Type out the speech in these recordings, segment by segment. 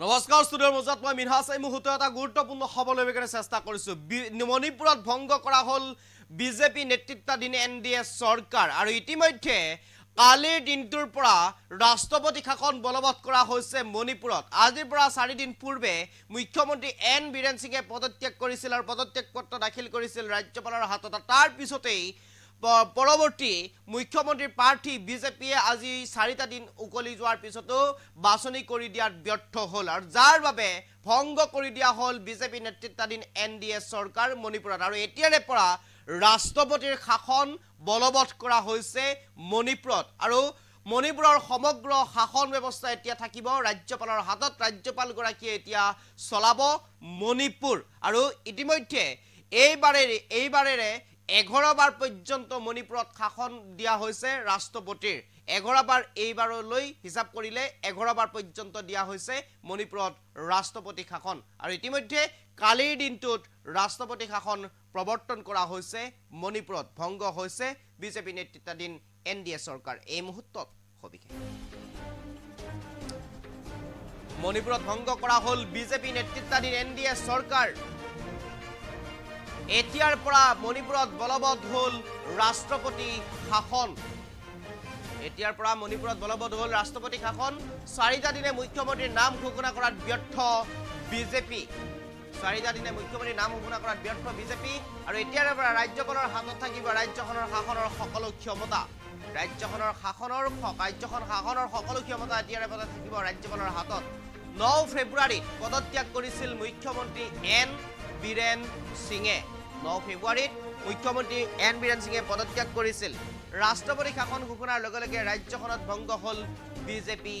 নমস্কাৰ ষ্টুডিঅ'ৰ মজাত মই মিনহাছ এই মুহূৰ্তত এটা গুৰুত্বপূৰ্ণ খবৰ লৈ কাৰণে চেষ্টা কৰিছোঁ মণিপুৰত ভংগ কৰা হ'ল বিজেপি নেতৃত্বাধীন এনডিএ চৰকাৰ আৰু ইতিমধ্যে কালিৰ দিনটোৰ পৰা ৰাষ্ট্ৰপতি শাসন বলবৎ কৰা হৈছে মণিপুৰত আজিৰ পৰা 4 দিন পূৰ্বে মুখ্যমন্ত্ৰী এন বীৰেন সিঙে পদত্যাগ কৰিছিল আৰু পদত্যাগ পত্ৰ দাখিল কৰিছিল ৰাজ্যপালৰ হাতত তাৰ পিছতেই পৰৱৰ্তী মুখ্যমন্ত্ৰীৰ প্ৰাৰ্থী বিজেপিয়ে আজি 4টা দিন উকলি যোৱাৰ পিছতো বাছনি কৰি দিয়াত ব্যৰ্থ হ'ল আৰু যাৰ বাবে ভংগ কৰি দিয়া হ'ল বিজেপি নেতৃত্বাধীন এনডিএ চৰকাৰ মণিপুৰত আৰু এতিয়াৰে পৰা ৰাষ্ট্ৰপতিৰ শাসন বলবৎ কৰা হৈছে মণিপুৰত আৰু মণিপুৰৰ সমগ্ৰ শাসন ব্যৱস্থা এতিয়া থাকিব ৰাজ্যপালৰ হাতত ৰাজ্যপালগৰাকীয়ে এতিয়া চলাব মণিপুৰ আৰু ইতিমধ্যে এইবাৰেৰে 11 বাৰ পৰ্যন্ত মণিপুৰত শাসন দিয়া হৈছে ৰাষ্ট্ৰপতিৰ 11 বাৰ এইবাৰলৈ হিচাপ কৰিলে 11 বাৰ পৰ্যন্ত দিয়া হৈছে মণিপুৰত ৰাষ্ট্ৰপতি শাসন আৰু ইতিমধ্যে কালিৰ দিনটোত ৰাষ্ট্ৰপতি শাসন প্ৰৱৰ্তন কৰা হৈছে মণিপুৰত ভংগ হৈছে বিজেপি নেতৃত্বাধীন এনডিএ চৰকাৰ এই মুহূৰ্তত সবিশেষ মণিপুৰত ভংগ কৰা হ'ল বিজেপি নেতৃত্বাধীন এনডিএ চৰকাৰ এতিয়াৰ পৰা মণিপুৰত বলবৎ হ'ল ৰাষ্ট্ৰপতি শাসন এতিয়াৰ পৰা মণিপুৰত বলবৎ হ'ল ৰাষ্ট্ৰপতি শাসন 4টা দিনে মুখ্যমন্ত্ৰীৰ নাম ঘোষণা কৰাত ব্যৰ্থ বিজেপি 4টা দিনে মুখ্যমন্ত্ৰীৰ নাম ঘোষণা কৰাত ব্যৰ্থ বিজেপি আৰু এতিয়াৰ পৰা ৰাজ্যপালৰ হাতত থাকিব ৰাজ্যখনৰ শাসনৰ সকলো ক্ষমতা ৰাজ্যখনৰ সকলো ক্ষমতা এতিয়াৰ পৰা থাকিব ৰাজ্যপালৰ হাতত 9 ফেব্ৰুৱাৰীত পদত্যাগ কৰিছিল মুখ্যমন্ত্ৰী এন বীৰেন সিঙে 9 ফেব্ৰুৱাৰীত মুখ্যমন্ত্ৰী এন বীৰেন সিঙে পদত্যাগ কৰিছিল ৰাষ্ট্ৰপতি শাসন ঘোষণাৰ লগে লগে ৰাজ্যখনত ভংগ হ'ল বিজেপি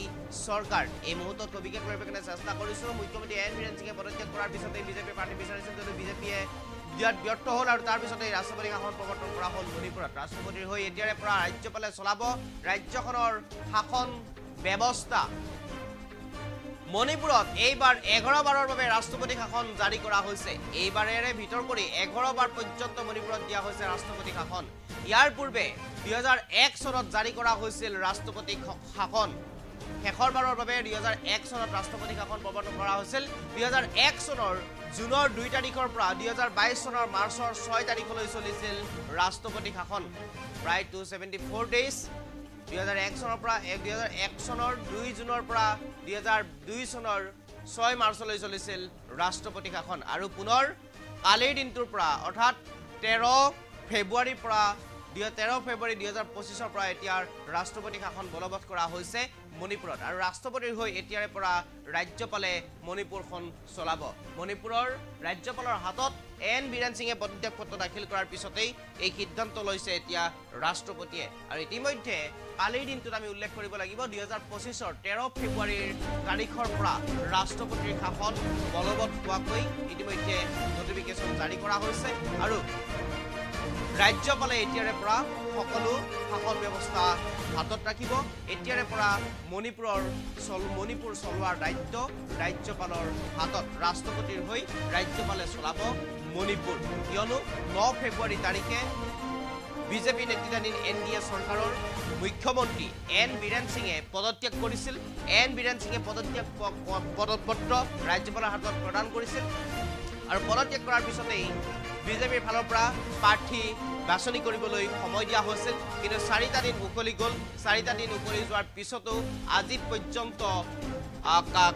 চৰকাৰ এই মুহূৰ্তত কবিকে কৰিব কাৰণে চেষ্টা কৰিছো মুখ্যমন্ত্ৰী এন বীৰেন সিঙে পদত্যাগ কৰাৰ পিছতে বিজেপি পাৰ্টি বিচাৰিছিল যদিও বিজেপিয়ে দিয়াত ব্যৰ্থ হ'ল আৰু তাৰ পিছতে ৰাষ্ট্ৰপতি শাসন প্ৰৱৰ্তন কৰা হ'ল মণিপুৰত ৰাষ্ট্ৰপতিৰ হৈ এতিয়াৰে পৰা ৰাজ্যপালে চলাব ৰাজ্যখনৰ শাসন ব্যৱস্থা মণিপুৰত এইবাৰ 11 বাৰৰ বাবে ৰাষ্ট্ৰপতি শাসন জাৰি কৰা হৈছে এইবাৰেৰে ভিতৰ কৰি 11 বাৰ পৰ্যন্ত মণিপুৰত দিয়া হৈছে ৰাষ্ট্ৰপতি শাসন ইয়াৰ পূৰ্বে 2001 চনত জাৰি কৰা হৈছিল ৰাষ্ট্ৰপতি শাসন শেষৰ বাৰৰ বাবে 2001 চনত ৰাষ্ট্ৰপতি শাসন প্ৰৱৰ্তন কৰা হৈছিল 2001 চনৰ জুনৰ 2 তাৰিখৰ পৰা 2022 চনৰ মাৰ্চৰ 6 তাৰিখলৈ চলিছিল ৰাষ্ট্ৰপতি শাসন প্ৰায় 274 ডেজ 2001 চনৰ পৰা 2001 চনৰ 2 জুনৰ পৰা 2002 চনৰ 6 মাৰ্চলৈ চলিছিল ৰাষ্ট্ৰপতি শাসন আৰু পুনৰ কালিৰ দিনটোৰ পৰা অৰ্থাৎ 13 ফেব্ৰুৱাৰীৰ পৰা 13 ফেব্ৰুৱাৰী 2025 পৰা এতিয়াৰ ৰাষ্ট্ৰপতি শাসন বলবৎ কৰা হৈছে মণিপুৰত আৰু ৰাষ্ট্ৰপতিৰ হৈ এতিয়াৰে পৰা ৰাজ্যপালে মণিপুৰখন চলাব মণিপুৰৰ ৰাজ্যপালৰ হাতত এন বীৰেন সিঙে পদত্যাগ পত্ৰ দাখিল কৰাৰ পিছতেই এই সিদ্ধান্ত লৈছে এতিয়া ৰাষ্ট্ৰপতিয়ে আৰু ইতিমধ্যে কালিৰ দিনটোত আমি উল্লেখ কৰিব লাগিব 2025 ৰ 13 ফেব্ৰুৱাৰীৰ তাৰিখৰ পৰা ৰাষ্ট্ৰপতিৰ শাসন বলবৎ হোৱাকৈ ইতিমধ্যে নটিফিকেশ্যন জাৰি কৰা হৈছে আৰু ৰাজ্যপালে এতিয়াৰে পৰা সকলো শাসন ব্যৱস্থা হাতত ৰাখিব এতিয়াৰে পৰা মণিপুৰ চলোৱাৰ দায়িত্ব ৰাজ্যপালৰ হাতত ৰাষ্ট্ৰপতিৰ হৈ ৰাজ্যপালে চলাব মণিপুৰ কিয়নো 9 ফেব্ৰুৱাৰী তাৰিখে বিজেপি নেতৃত্বাধীন এনডিএ চৰকাৰৰ মুখ্যমন্ত্ৰী এন বীৰেন সিঙে পদত্যাগ কৰিছিল এন বীৰেন সিঙে পদত্যাগ পত্ৰ ৰাজ্যপালৰ হাতত প্ৰদান কৰিছিল আৰু পদত্যাগ কৰাৰ পিছতেই বিজেপিৰ ফালৰ পৰা প্ৰাৰ্থী বাছনি কৰিবলৈ সময় দিয়া হৈছিল কিন্তু 4টা দিন উকলি গ'ল 4টা দিন উকলি যোৱাৰ পিছতো আজি পৰ্যন্ত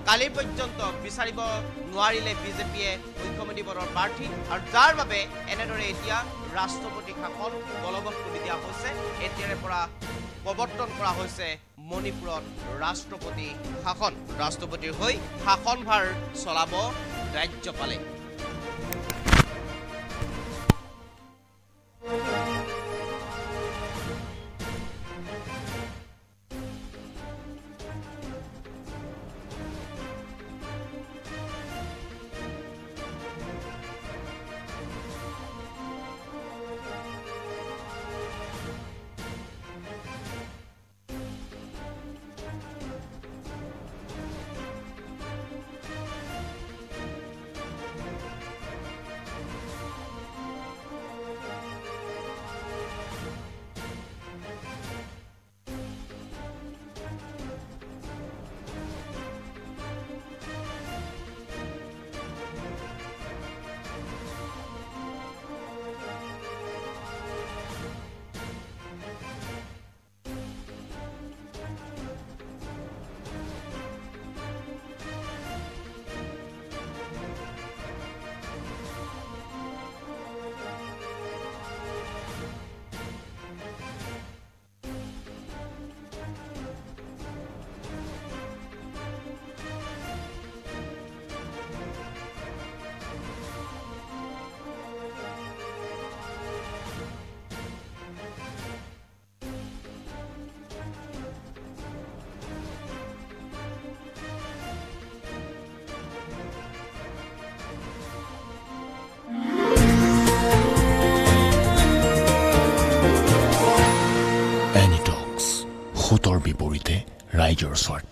কালি পৰ্যন্ত বিচাৰিব নোৱাৰিলে বিজেপিয়ে মুখ্যমন্ত্ৰী পদৰ প্ৰাৰ্থী আৰু যাৰ বাবে এনেদৰে এতিয়া ৰাষ্ট্ৰপতি শাসন বলবৎ কৰি দিয়া হৈছে এতিয়াৰে পৰা প্ৰৱৰ্তন কৰা হৈছে মণিপুৰত ৰাষ্ট্ৰপতি শাসন ৰাষ্ট্ৰপতিৰ হৈ শাসনভাৰ চলাব ৰাজ্যপালে নিজৰ স্বাৰ্থ